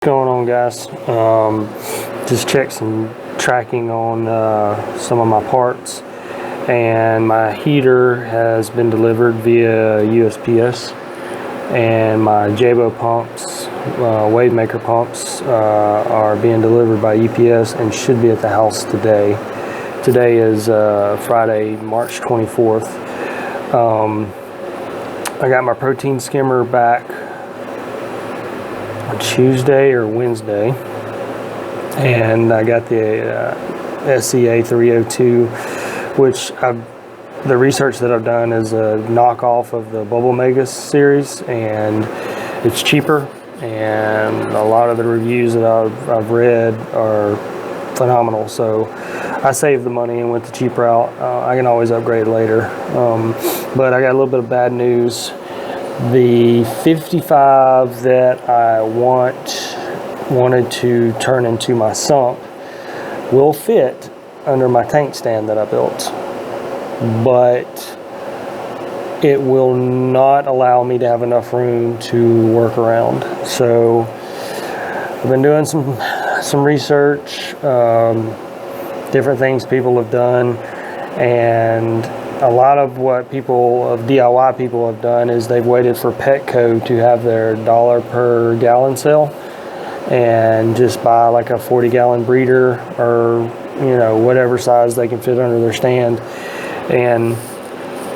Going on, guys? Just checked some tracking on some of my parts, and my heater has been delivered via USPS, and my Jabo pumps, wave maker pumps, are being delivered by UPS and should be at the house today. Today is Friday, March 24th. I got my protein skimmer back Tuesday or Wednesday, and I got the SCA 302, which the research that I've done is a knockoff of the Bubble Megas series, and it's cheaper, and a lot of the reviews that I've read are phenomenal. So I saved the money and went the cheap route. I can always upgrade later, but I got a little bit of bad news. The 55 that I wanted to turn into my sump will fit under my tank stand that I built, but it will not allow me to have enough room to work around. So I've been doing some research, different things people have done, and a lot of what DIY people have done is they've waited for Petco to have their $1 per gallon sale and just buy like a 40-gallon breeder, or whatever size they can fit under their stand, and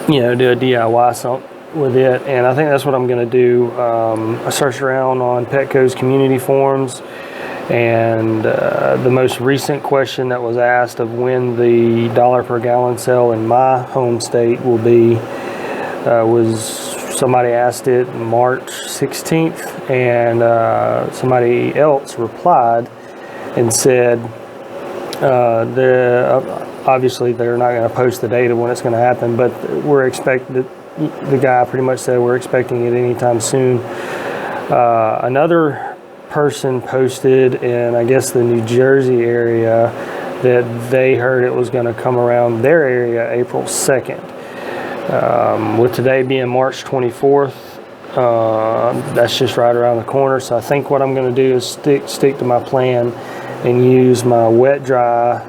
do a DIY sump with it. And I think that's what I'm going to do. I searched around on Petco's community forums, and the most recent question that was asked of when the $1 per gallon sale in my home state will be was, somebody asked it March 16th, and somebody else replied and said obviously they're not going to post the date of when it's going to happen, but the guy pretty much said we're expecting it anytime soon. Another person posted in, I guess, the New Jersey area that they heard it was going to come around their area April 2nd. With today being March 24th, that's just right around the corner. So I think what I'm going to do is stick to my plan and use my wet dry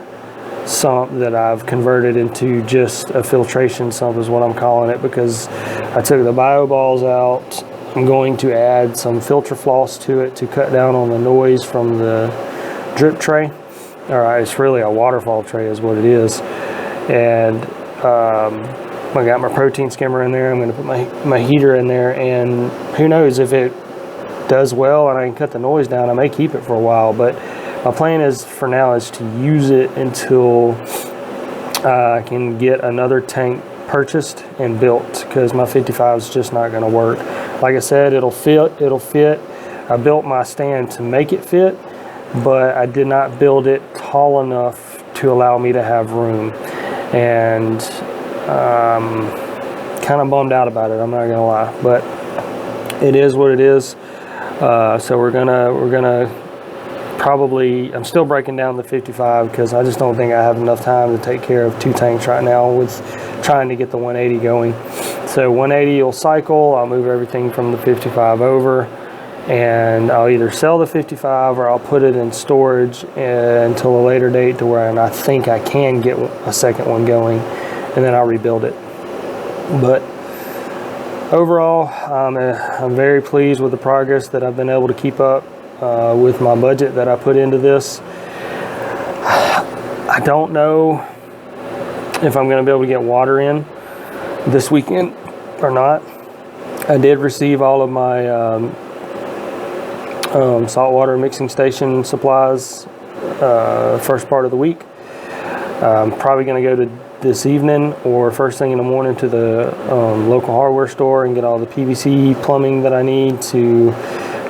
sump that I've converted into just a filtration sump is what I'm calling it, because I took the bio balls out. I'm going to add some filter floss to it to cut down on the noise from the drip tray. It's really a waterfall tray is what it is. And I got my protein skimmer in there. I'm going to put my heater in there, and who knows, if it does well and I can cut the noise down, I may keep it for a while. But my plan is, for now, is to use it until I can get another tank purchased and built, because my 55 is just not going to work. Like I said, it'll fit. I built my stand to make it fit, but I did not build it tall enough to allow me to have room, and kind of bummed out about it, I'm not gonna lie, but it is what it is. So we're gonna probably, I'm still breaking down the 55 because I just don't think I have enough time to take care of two tanks right now with trying to get the 180 going. So 180 will cycle, I'll move everything from the 55 over, and I'll either sell the 55 or I'll put it in storage until a later date to where I think I can get a second one going, and then I'll rebuild it. But overall, I'm very pleased with the progress that I've been able to keep up with my budget that I put into this. I don't know if I'm going to be able to get water in this weekend or not. I did receive all of my saltwater mixing station supplies first part of the week. I'm probably going to go to this evening or first thing in the morning to the local hardware store and get all the PVC plumbing that I need to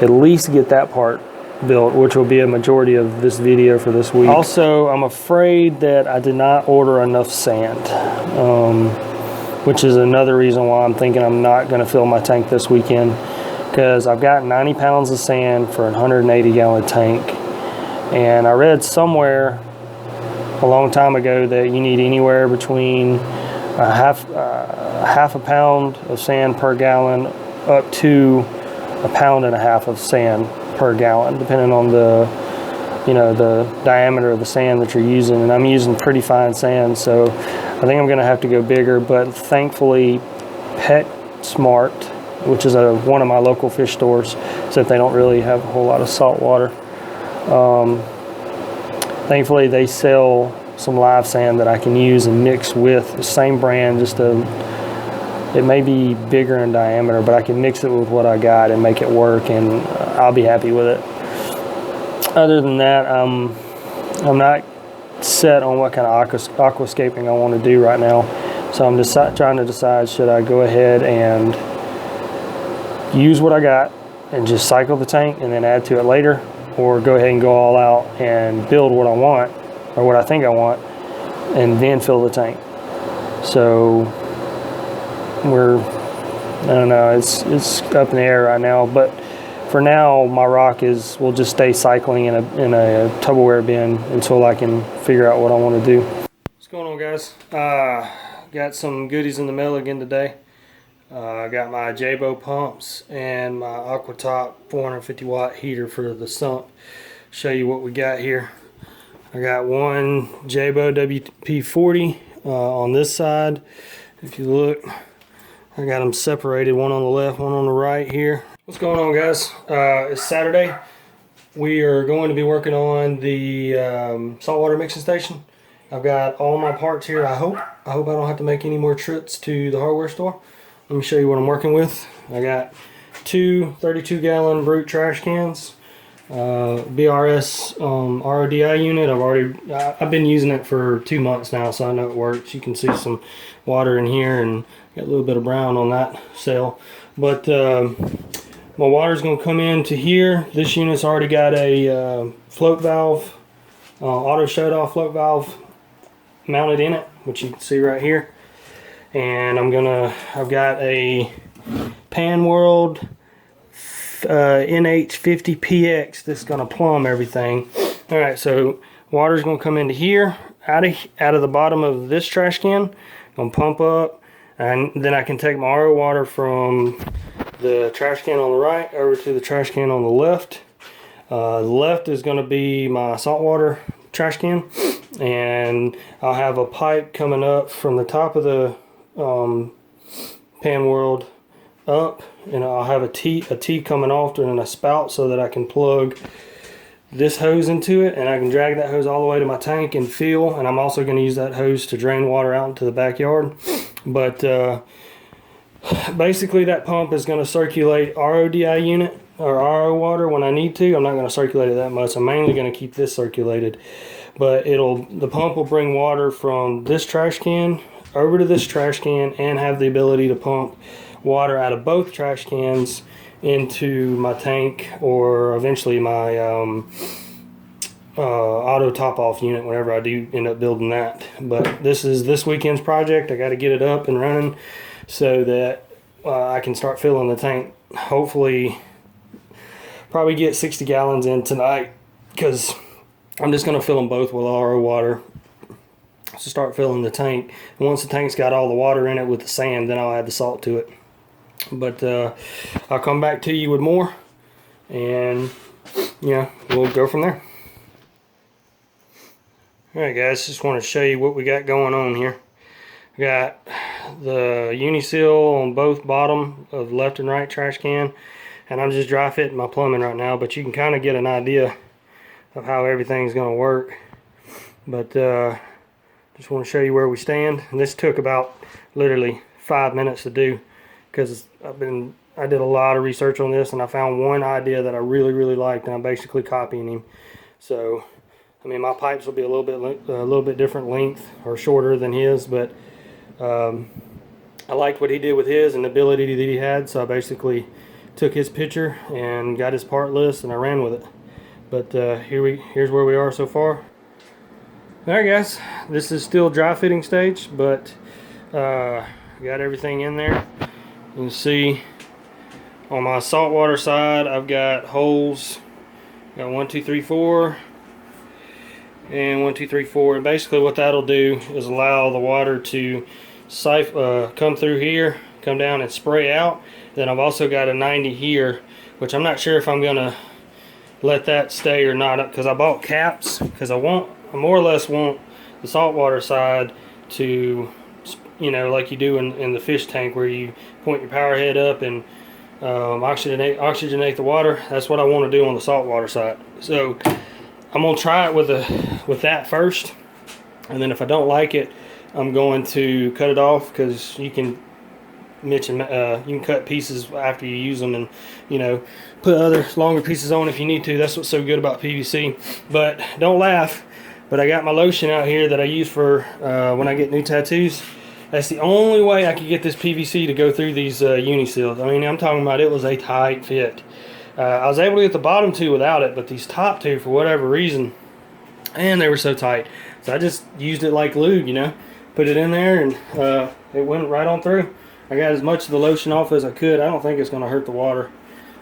at least get that part built, which will be a majority of this video for this week. Also, I'm afraid that I did not order enough sand, which is another reason why I'm thinking I'm not going to fill my tank this weekend, because I've got 90 pounds of sand for a 180-gallon tank, and I read somewhere a long time ago that you need anywhere between half a pound of sand per gallon up to 1.5 pounds of sand per gallon, depending on the the diameter of the sand that you're using. And I'm using pretty fine sand, so I think I'm going to have to go bigger. But thankfully, PetSmart, which is one of my local fish stores, since they don't really have a whole lot of salt water, thankfully they sell some live sand that I can use and mix with the same brand. It may be bigger in diameter, but I can mix it with what I got and make it work, and I'll be happy with it. Other than that, I'm not set on what kind of aquascaping I want to do right now. So I'm just trying to decide, should I go ahead and use what I got and just cycle the tank and then add to it later, or go ahead and go all out and build what I want, or what I think I want, and then fill the tank. So I don't know, it's up in the air right now, but for now my rock will just stay cycling in a Tupperware bin until I can figure out what I want to do. What's going on, guys? Got some goodies in the mail again today. I got my Jabo pumps and my AquaTop 450 watt heater for the sump. Show you what we got here. I got one Jabo WP40 on this side. If you look, I got them separated, one on the left, one on the right here. What's going on, guys? It's Saturday. We are going to be working on the saltwater mixing station. I've got all my parts here. I hope I don't have to make any more trips to the hardware store. Let me show you what I'm working with. I got two 32-gallon Brute trash cans, BRS RODI unit. I've been using it for 2 months now, so I know it works. You can see some water in here and got a little bit of brown on that cell. But my water's going to come into here. This unit's already got a float valve, auto shut off float valve mounted in it, which you can see right here. And I've got a Pan World NH50PX that's going to plumb everything. All right, so water's going to come into here, out of the bottom of this trash can, going to pump up, and then I can take my RO water from the trash can on the right over to the trash can on the left. The left is going to be my saltwater trash can, and I'll have a pipe coming up from the top of the Pan World up, and I'll have a T coming off and a spout so that I can plug this hose into it, and I can drag that hose all the way to my tank and fill. And I'm also going to use that hose to drain water out into the backyard. But basically that pump is going to circulate RODI unit or RO water when I need to. I'm not going to circulate it that much. I'm mainly going to keep this circulated, but the pump will bring water from this trash can over to this trash can and have the ability to pump water out of both trash cans into my tank, or eventually my auto top off unit whenever I do end up building that. But this is this weekend's project. I got to get it up and running so that I can start filling the tank. Hopefully probably get 60 gallons in tonight, because I'm just going to fill them both with RO water to start filling the tank. And once the tank's got all the water in it with the sand, then I'll add the salt to it. But I'll come back to you with more, and yeah, we'll go from there. Alright guys, just want to show you what we got going on here. We got the Uniseal on both bottom of left and right trash can, and I'm just dry fitting my plumbing right now, but you can kind of get an idea of how everything's going to work. But just want to show you where we stand. And this took about literally 5 minutes to do, because I did a lot of research on this, and I found one idea that I really liked, and I'm basically copying him. So I mean, my pipes will be a little bit different length or shorter than his, but I liked what he did with his and the ability that he had, so I basically took his picture and got his part list and I ran with it. But here's where we are so far. Alright guys, this is still dry fitting stage, but got everything in there. You can see on my saltwater side I've got holes, got 1, 2, 3, 4 and 1, 2, 3, 4, and basically what that'll do is allow the water to come through here, come down and spray out. Then I've also got a 90 here, which I'm not sure if I'm gonna let that stay or not up, because I bought caps because I more or less want the saltwater side to, you know, like you do in the fish tank where you point your power head up and oxygenate the water. That's what I want to do on the saltwater side. So I'm gonna try it with that first, and then if I don't like it, I'm going to cut it off, because you can you can cut pieces after you use them, and you know, put other longer pieces on if you need to. That's what's so good about PVC. But don't laugh, but I got my lotion out here that I use for when I get new tattoos. That's the only way I could get this PVC to go through these uni-seals. I mean, I'm talking about, it was a tight fit. I was able to get the bottom two without it, but these top two, for whatever reason, and they were so tight. So I just used it like lube, you know. Put it in there, and it went right on through. I got as much of the lotion off as I could. I don't think it's going to hurt the water.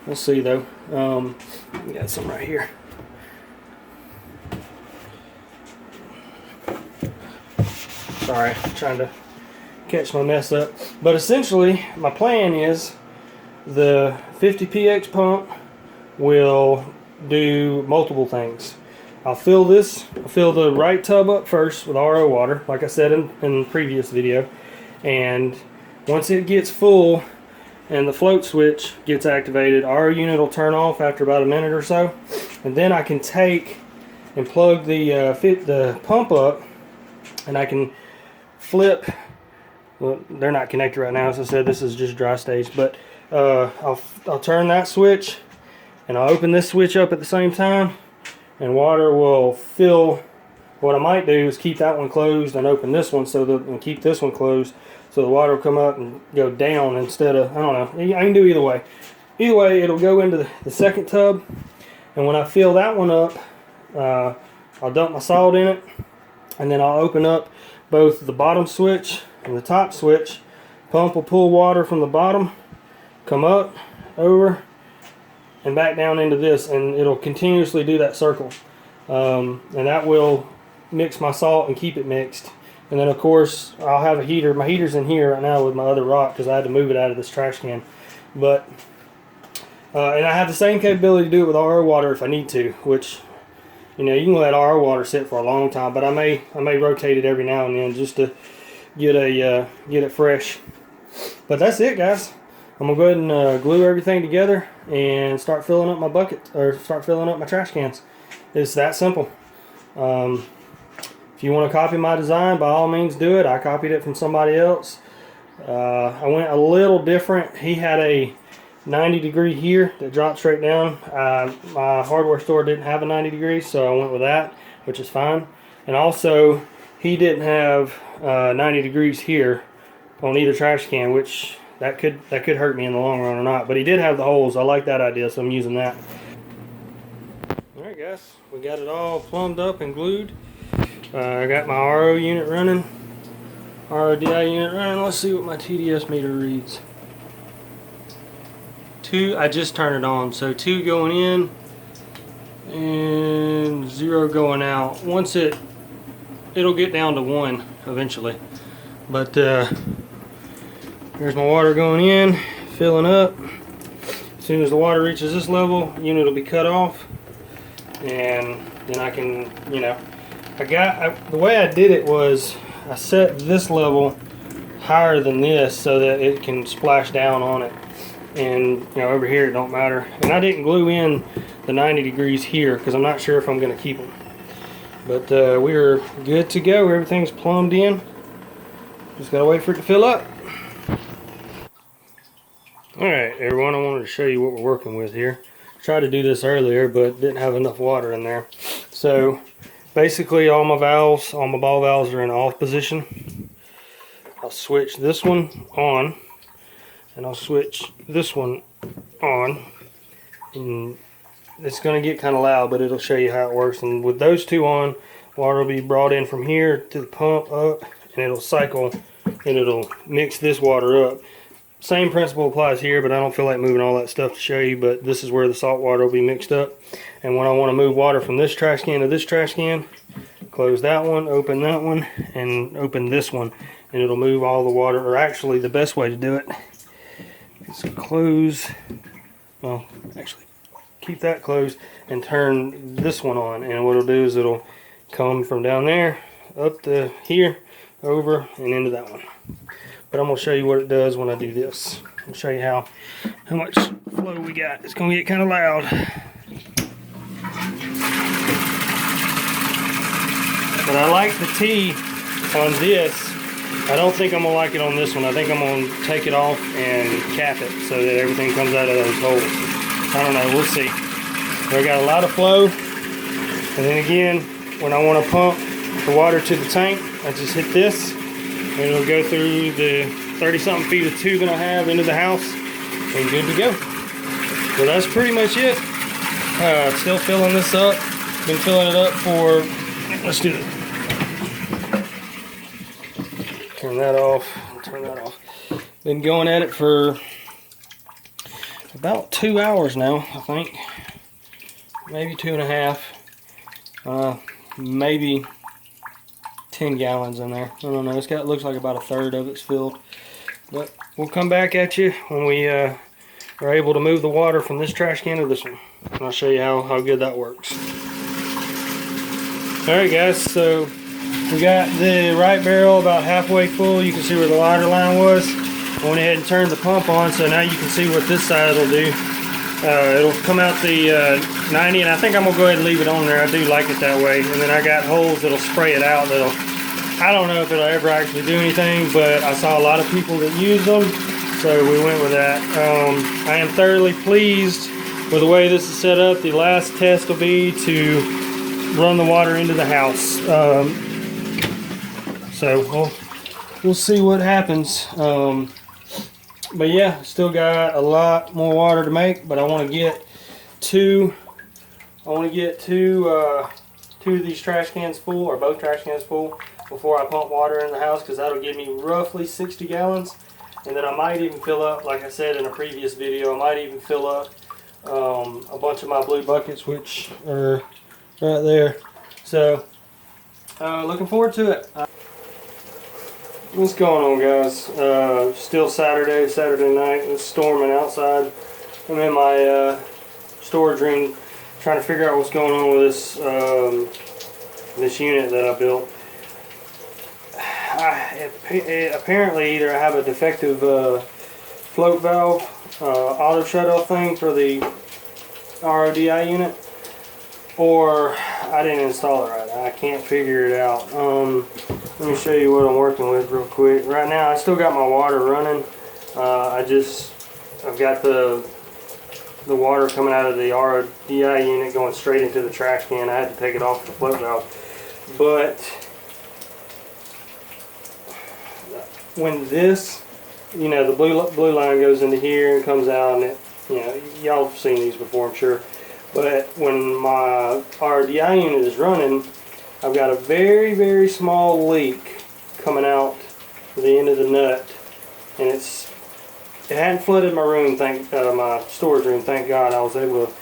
We'll see, though. We got some right here. Sorry, I'm trying to catch my mess up. But essentially, my plan is the 50px pump will do multiple things. I'll fill the right tub up first with RO water, like I said in the previous video. And once it gets full and the float switch gets activated, RO unit will turn off after about a minute or so. And then I can take and plug the pump up, and I can flip. Well, they're not connected right now, as I said. This is just dry stage, but I'll turn that switch, and I'll open this switch up at the same time, and water will fill. What I might do is keep that one closed and open this one, and keep this one closed, so the water will come up and go down instead of, I don't know. I can do either way. Either way, it'll go into the second tub, and when I fill that one up, I'll dump my salt in it, and then I'll open up both the bottom switch and the top switch. Pump will pull water from the bottom, come up, over, and back down into this, and it'll continuously do that circle. And that will mix my salt and keep it mixed. And then of course I'll have a heater. My heater's in here right now with my other rock, because I had to move it out of this trash can. But and I have the same capability to do it with RO water if I need to, which, you know, you can let RO water sit for a long time, but I may rotate it every now and then just to get it fresh. But that's it, guys. I'm gonna go ahead and glue everything together and start filling up my bucket, or start filling up my trash cans. It's that simple. If you want to copy my design, by all means do it. I copied it from somebody else. I went a little different. He had a 90-degree here that dropped straight down. My hardware store didn't have a 90 degrees, so I went with that, which is fine. And also, he didn't have 90 degrees here on either trash can, which that could hurt me in the long run or not. But he did have the holes. I like that idea, so I'm using that. Alright guys, we got it all plumbed up and glued. I got my RO unit running, RODI unit running. Let's see what my TDS meter reads. 2, I just turned it on, so 2 going in and 0 going out. Once it'll get down to 1 eventually. But here's my water going in, filling up. As soon as the water reaches this level, unit will be cut off, and then I can, you know, the way I did it was I set this level higher than this so that it can splash down on it. And you know, over here it don't matter. And I didn't glue in the 90 degrees here because I'm not sure if I'm going to keep them. But we're good to go. Everything's plumbed in. Just gotta wait for it to fill up. Alright everyone, I wanted to show you what we're working with here. Tried to do this earlier but didn't have enough water in there. So basically all my ball valves are in off position. I'll switch this one on, and I'll switch this one on, and it's going to get kind of loud, but it'll show you how it works. And with those two on, water will be brought in from here to the pump up, and it'll cycle and it'll mix this water up. Same principle applies here, but I don't feel like moving all that stuff to show you. But this is where the salt water will be mixed up, and when I want to move water from this trash can to this trash can, close that one, open that one, and open this one, and it'll move all the water. Or actually, the best way to do it is close, well, actually keep that closed and turn this one on. And what it'll do is it'll come from down there up to here, over and into that one. But I'm gonna show you what it does when I do this. I'll show you how much flow we got. It's gonna get kind of loud. But I like the T on this. I don't think I'm gonna like it on this one. I think I'm gonna take it off and cap it so that everything comes out of those holes. I don't know, we'll see. But I got a lot of flow. And then again, when I want to pump the water to the tank, I just hit this and it'll go through the 30-something feet of tubing I have into the house and good to go. Well, that's pretty much it. Still filling this up. Been filling it up for, let's do it. Turn that off, turn that off. Been going at it for about 2 hours now, I think. Maybe 2.5. Maybe 10 gallons in there. I don't know, looks like about a third of it's filled. But we'll come back at you when we are able to move the water from this trash can to this one. And I'll show you how good that works. Alright guys, so we got the right barrel about halfway full. You can see where the water line was. I went ahead and turned the pump on, so now you can see what this side will do. It'll come out the 90, and I think I'm going to go ahead and leave it on there. I do like it that way. And then I got holes that'll spray it out. I don't know if it'll ever actually do anything, but I saw a lot of people that use them, so we went with that. I am thoroughly pleased with the way this is set up. The last test will be to run the water into the house. So we'll see what happens. But yeah, still got a lot more water to make, but I want to get two of these trash cans full, or both trash cans full, before I pump water in the house, because that'll give me roughly 60 gallons. And then I might even fill up, like I said in a previous video, I might even fill up a bunch of my blue buckets, which are right there. So looking forward to it. What's going on, guys? Still Saturday night. It's storming outside. I'm in my storage room trying to figure out what's going on with this unit that I built. Apparently either I have a defective float valve auto shut-off thing for the RODI unit, or I didn't install it right. I can't figure it out. Let me show you what I'm working with real quick. Right now I still got my water running. I've got the water coming out of the RODI unit going straight into the trash can. I had to take it off the float valve. But when this, the blue line goes into here and comes out, and y'all have seen these before, I'm sure. But when my RODI unit is running, I've got a very, very small leak coming out the end of the nut, and it hadn't flooded my room, my storage room. Thank God I was able to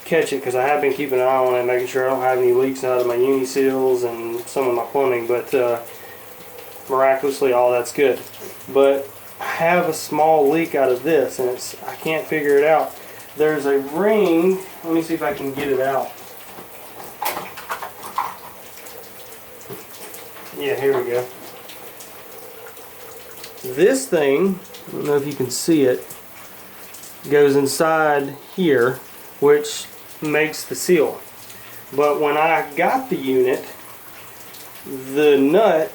catch it, because I have been keeping an eye on it, making sure I don't have any leaks out of my uni seals and some of my plumbing. But miraculously, all that's good. But I have a small leak out of this, and I can't figure it out. There's a ring. Let me see if I can get it out. Yeah, here we go. This thing, I don't know if you can see it, goes inside here, which makes the seal. But when I got the unit, the nut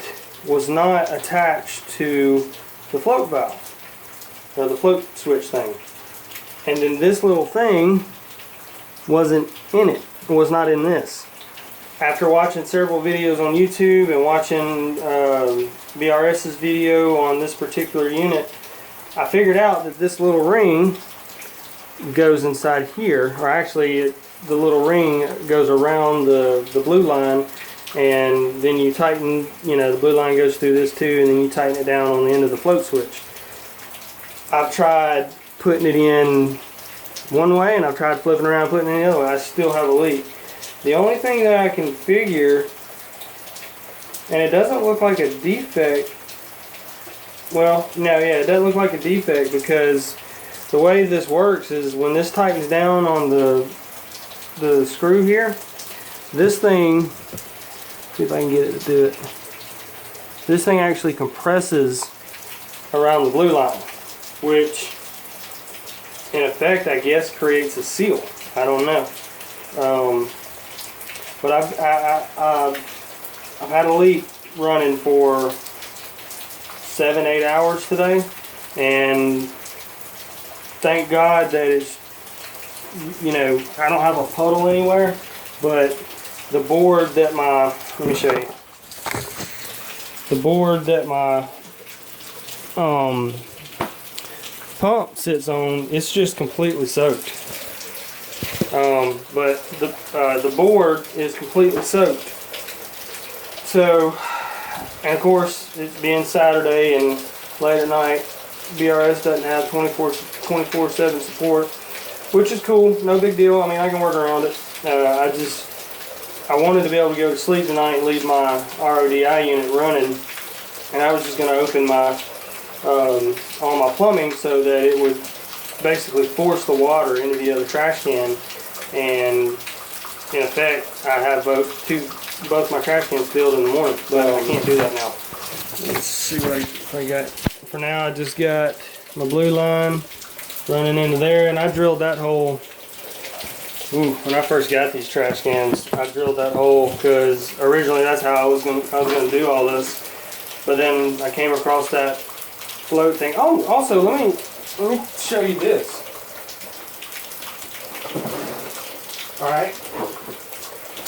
was not attached to the float valve, or the float switch thing. And then this little thing wasn't in it. It was not in this. After watching several videos on YouTube and watching BRS's video on this particular unit, I figured out that this little ring goes inside here, or actually the little ring goes around the blue line, and then you tighten, the blue line goes through this too, and then you tighten it down on the end of the float switch. I've tried putting it in one way, and I've tried flipping around putting it in the other way. I still have a leak. The only thing that I can figure, and it doesn't look like a defect, well, no, yeah, it doesn't look like a defect, because the way this works is when this tightens down on the the screw here, this thing, see if I can get it to do it. This thing actually compresses around the blue line, which in effect, I guess, creates a seal. I don't know. But I've had a leak running for 7-8 hours today, and thank God that it's, you know, I don't have a puddle anywhere, but the board that my, let me show you, the board that my pump sits on, it's just completely soaked. But the board is completely soaked. So, and of course, it being Saturday and late at night, BRS doesn't have 24/7 support, which is cool, no big deal. I mean, I can work around it. I wanted to be able to go to sleep tonight and leave my RODI unit running, and I was just going to open my all my plumbing so that it would basically force the water into the other trash can, and in effect I have both my trash cans filled in the morning, but I can't do that now. Let's see what I got. For now, I just got my blue line running into there, and I drilled that hole. Ooh, when I first got these trash cans, I drilled that hole because originally that's how I was gonna do all this, but then I came across that float thing. Oh, also let me show you this. All right,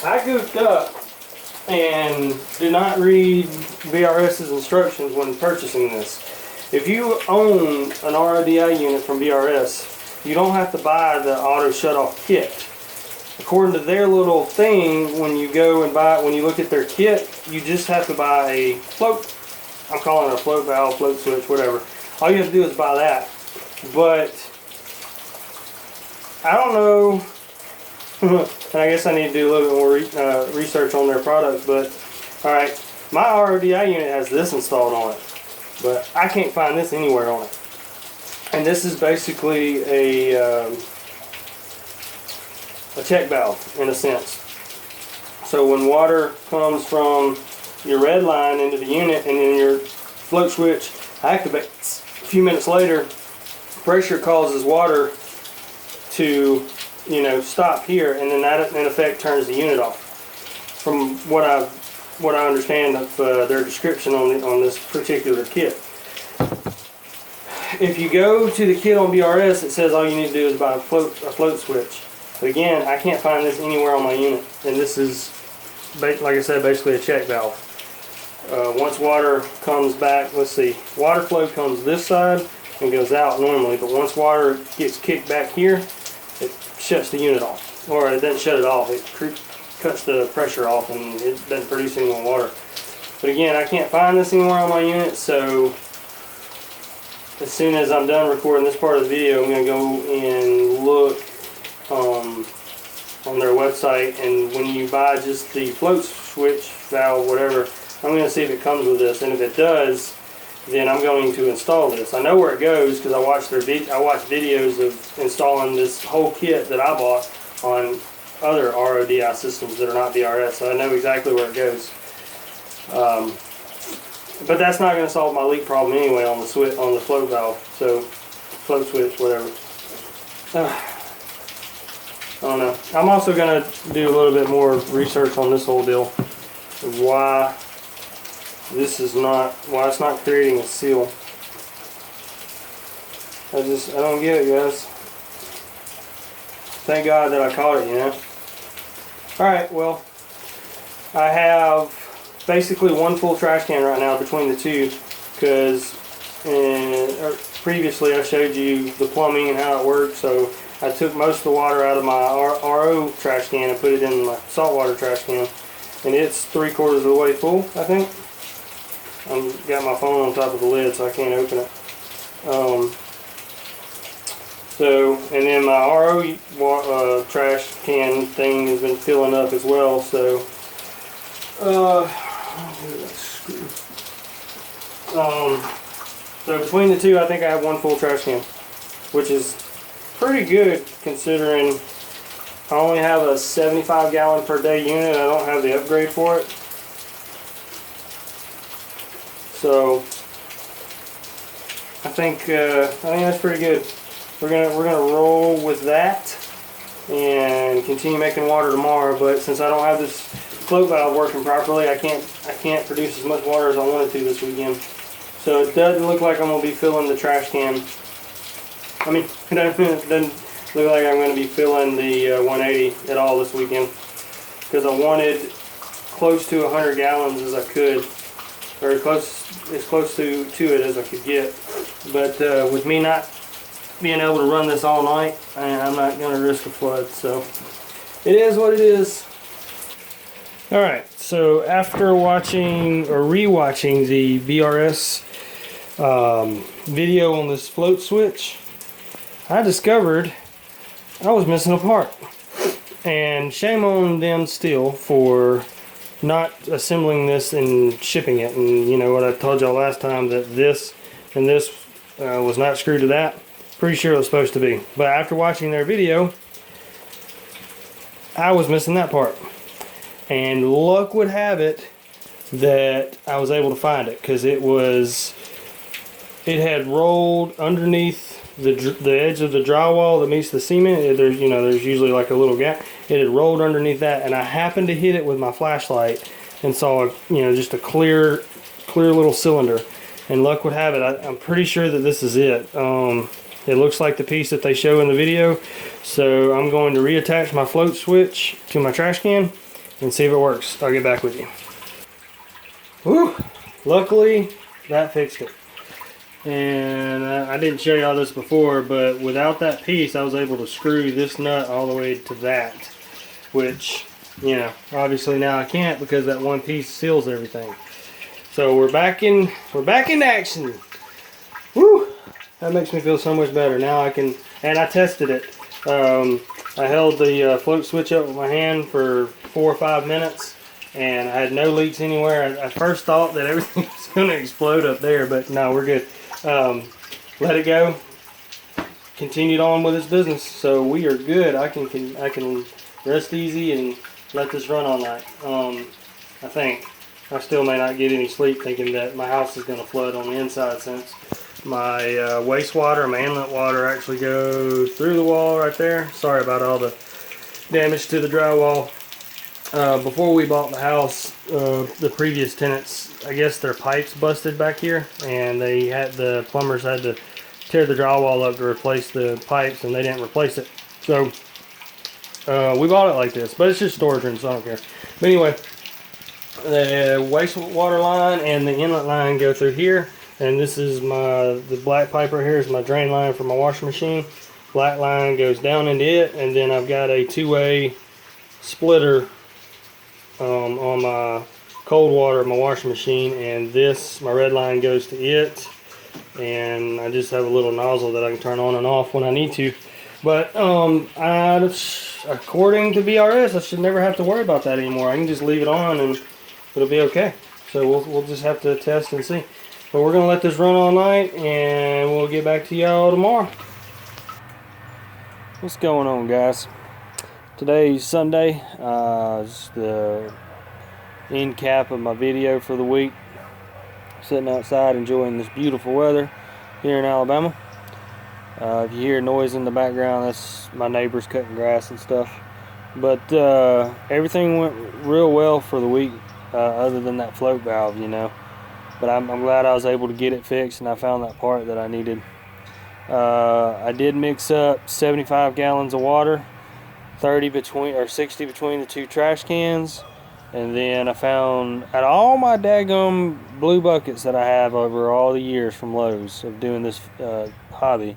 I goofed up and did not read BRS's instructions when purchasing this. If you own an RODI unit from BRS, you don't have to buy the auto shut-off kit. According to their little thing, when you go and buy, when you look at their kit, you just have to buy a float. I'm calling it a float valve, float switch, whatever. All you have to do is buy that. But I don't know. And I guess I need to do a little bit more research on their products. But all right, my RODI unit has this installed on it, but I can't find this anywhere on it. And this is basically a check valve in a sense. So when water comes from your red line into the unit and then your float switch activates, a few minutes later, pressure causes water to, you know, stop here, and then that in effect turns the unit off. From what I understand of their description on this particular kit. If you go to the kit on BRS, it says all you need to do is buy a float switch. But again, I can't find this anywhere on my unit, and this is, like I said, basically a check valve. Once water comes back, let's see, water flow comes this side and goes out normally, but once water gets kicked back here, it shuts the unit off. Or it doesn't shut it off, it cuts the pressure off and it doesn't produce any more water. But again, I can't find this anywhere on my unit, so as soon as I'm done recording this part of the video, I'm going to go and look on their website, and when you buy just the float switch valve, whatever, I'm going to see if it comes with this, and if it does, then I'm going to install this. I know where it goes because I watched videos of installing this whole kit that I bought on other RODI systems that are not BRS, so I know exactly where it goes. But that's not going to solve my leak problem anyway on the float valve, so float switch, whatever. I don't know. I'm also going to do a little bit more research on this whole deal, why it's not creating a seal. I don't get it, guys. Thank God that I caught it, you know. Alright, well, I have basically one full trash can right now between the two, because previously I showed you the plumbing and how it works, so I took most of the water out of my RO trash can and put it in my saltwater trash can, and it's 3/4 of the way full, I think. I've got my phone on top of the lid, so I can't open it. And then my RO trash can thing has been filling up as well, so so between the two, I think I have one full trash can, which is pretty good considering I only have a 75 gallon per day unit. I don't have the upgrade for it. So I think that's pretty good. We're gonna roll with that and continue making water tomorrow. But since I don't have this float valve working properly, I can't produce as much water as I wanted to this weekend. So it doesn't look like I'm gonna be filling the trash can. I mean, it doesn't look like I'm going to be filling the 180 at all this weekend, because I wanted close to 100 gallons as I could, or as close to it as I could get. But with me not being able to run this all night, I'm not going to risk a flood. So it is what it is. All right. So after watching or rewatching the VRS video on this float switch, I discovered I was missing a part, and shame on them still for not assembling this and shipping it. And you know what I told y'all last time, that this and this was not screwed to that. Pretty sure it was supposed to be, but after watching their video, I was missing that part, and luck would have it that I was able to find it, because it had rolled underneath the edge of the drywall that meets the cement. There's usually like a little gap. It had rolled underneath that, and I happened to hit it with my flashlight and saw just a clear little cylinder. And luck would have it, I'm pretty sure that this is it. It looks like the piece that they show in the video, so I'm going to reattach my float switch to my trash can and see if it works. I'll get back with you. Whew! Luckily, that fixed it. And I didn't show y'all this before, but without that piece, I was able to screw this nut all the way to that, which, obviously now I can't, because that one piece seals everything. So we're back in action. Woo! That makes me feel so much better. Now I can, and I tested it. I held the float switch up with my hand for 4 or 5 minutes, and I had no leaks anywhere. I first thought that everything was going to explode up there, but no, we're good. Let it go. Continued on with its business, so we are good. I can rest easy and let this run all night. I think I still may not get any sleep, thinking that my house is going to flood on the inside, since my wastewater, my inlet water, actually goes through the wall right there. Sorry about all the damage to the drywall. Before we bought the house, the previous tenants, I guess their pipes busted back here, and the plumbers had to tear the drywall up to replace the pipes, and they didn't replace it. So we bought it like this, but it's just storage room, so I don't care. But anyway, the wastewater line and the inlet line go through here, and this is the black pipe right here is my drain line for my washing machine. Black line goes down into it, and then I've got a two-way splitter on my cold water, my washing machine, and my red line goes to it, and I just have a little nozzle that I can turn on and off when I need to. But according to VRS, I should never have to worry about that anymore. I can just leave it on and it'll be okay. So we'll just have to test and see. But we're gonna let this run all night, and we'll get back to y'all tomorrow. What's going on, guys? Today's Sunday. It's the end cap of my video for the week. Sitting outside enjoying this beautiful weather here in Alabama. If you hear noise in the background, that's my neighbors cutting grass and stuff. But everything went real well for the week, other than that float valve, But I'm glad I was able to get it fixed, and I found that part that I needed. I did mix up 75 gallons of water, 60 between the two trash cans, and then I found, out of all my daggum blue buckets that I have over all the years from Lowe's of doing this hobby,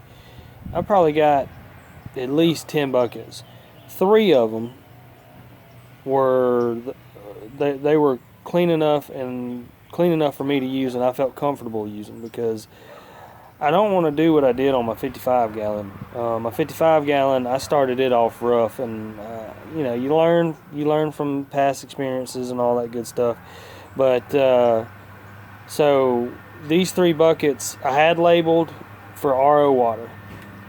I probably got at least 10 buckets. 3 of them were they were clean enough for me to use, and I felt comfortable using, because I don't want to do what I did on my 55 gallon. My 55 gallon, I started it off rough, and you learn from past experiences and all that good stuff. But so these 3 buckets I had labeled for RO water,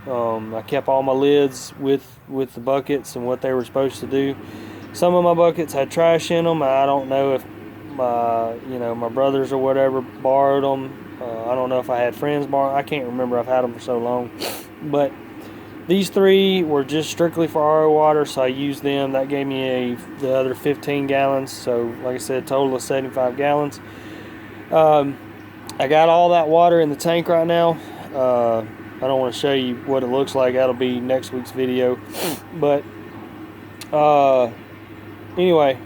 I kept all my lids with the buckets and what they were supposed to do. Some of my buckets had trash in them. I don't know if my brothers or whatever borrowed them. I don't know if I had friends borrow. I can't remember. I've had them for so long. But these 3 were just strictly for RO water, so I used them. That gave me the other 15 gallons. So like I said, total of 75 gallons. I got all that water in the tank right now. I don't want to show you what it looks like. That'll be next week's video. But anyway,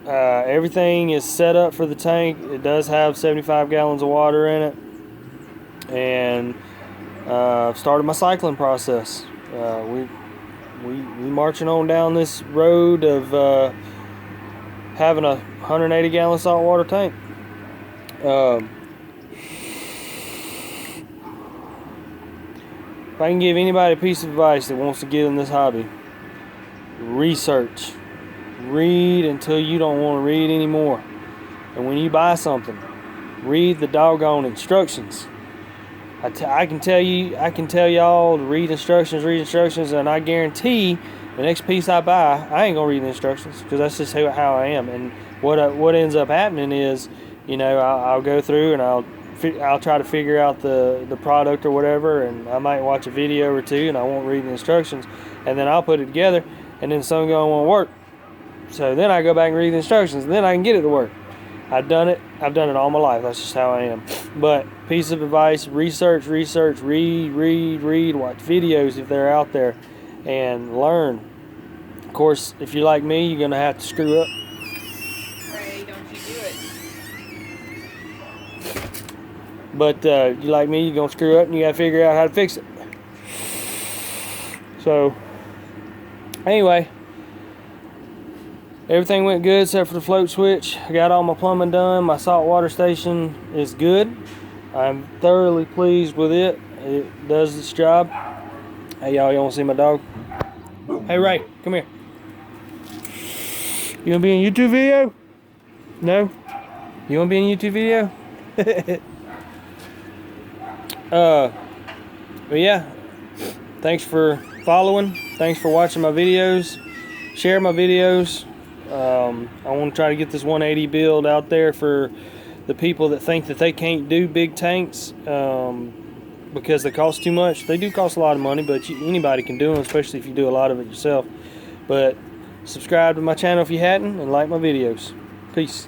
everything is set up for the tank. It does have 75 gallons of water in it. And I've started my cycling process. We marching on down this road of having a 180 gallon saltwater tank. If I can give anybody a piece of advice that wants to get in this hobby, research. Read until you don't want to read anymore. And when you buy something, read the doggone instructions. I can tell y'all to read instructions, and I guarantee the next piece I buy, I ain't gonna read the instructions, because that's just how I am. And what ends up happening is, I'll go through and I'll try to figure out the product or whatever, and I might watch a video or two, and I won't read the instructions, and then I'll put it together, and then something won't work. So then I go back and read the instructions, and then I can get it to work. I've done it all my life. That's just how I am. But piece of advice: research, read, watch videos if they're out there, and learn. Of course, if you're like me, you're gonna have to screw up. Ray, don't you do it. But you like me, you're gonna screw up, and you gotta figure out how to fix it. So anyway, everything went good except for the float switch. I got all my plumbing done. My saltwater station is good. I'm thoroughly pleased with it. It does its job. Hey y'all, you wanna see my dog? Hey Ray, come here. You wanna be in a YouTube video? No? You wanna be in a YouTube video? But yeah, thanks for following. Thanks for watching my videos. Share my videos. I want to try to get this 180 build out there for the people that think that they can't do big tanks because they cost too much. They do cost a lot of money, but anybody can do them, especially if you do a lot of it yourself. But subscribe to my channel if you hadn't, and like my videos. Peace.